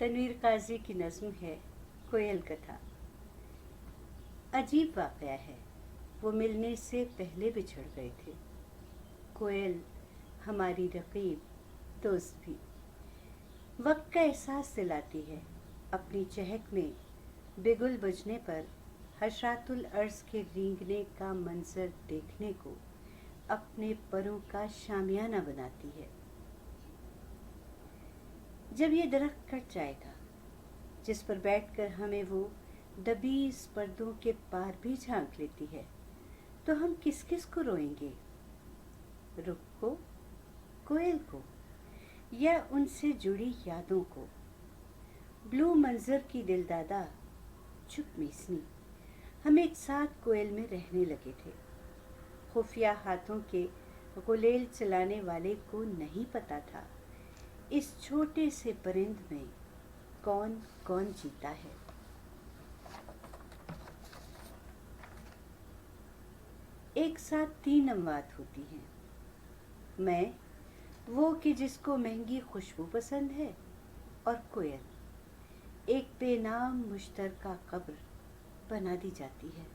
तनवीर काजी की नज़्म है कोयल कथा। अजीब वाक़या है, वो मिलने से पहले बिछड़ गए थे। कोयल हमारी रक़ीब दोस्त भी वक्त का एहसास दिलाती है। अपनी चहक में बिगुल बजने पर हशरातुल अर्ज़ के रेंगने का मंजर देखने को अपने परों का शामियाना बनाती है। जब ये दरख्त कट जाएगा जिस पर बैठकर हमें वो दबीज़ पर्दों के पार भी झांक लेती है, तो हम किस किस को रोएंगे? रुख को, कोयल को, या उनसे जुड़ी यादों को? ब्लू मंजर की दिलदादा चुप मीसनी, हम एक साथ कोयल में रहने लगे थे। खुफिया हाथों के गुलेल चलाने वाले को नहीं पता था इस छोटे से परिंद में कौन कौन जीता है। एक साथ 3 अमवात होती हैं, मैं वो कि जिसको महंगी खुशबू पसंद है, और कोयल एक बेनाम मुश्तरका कब्र बना दी जाती है।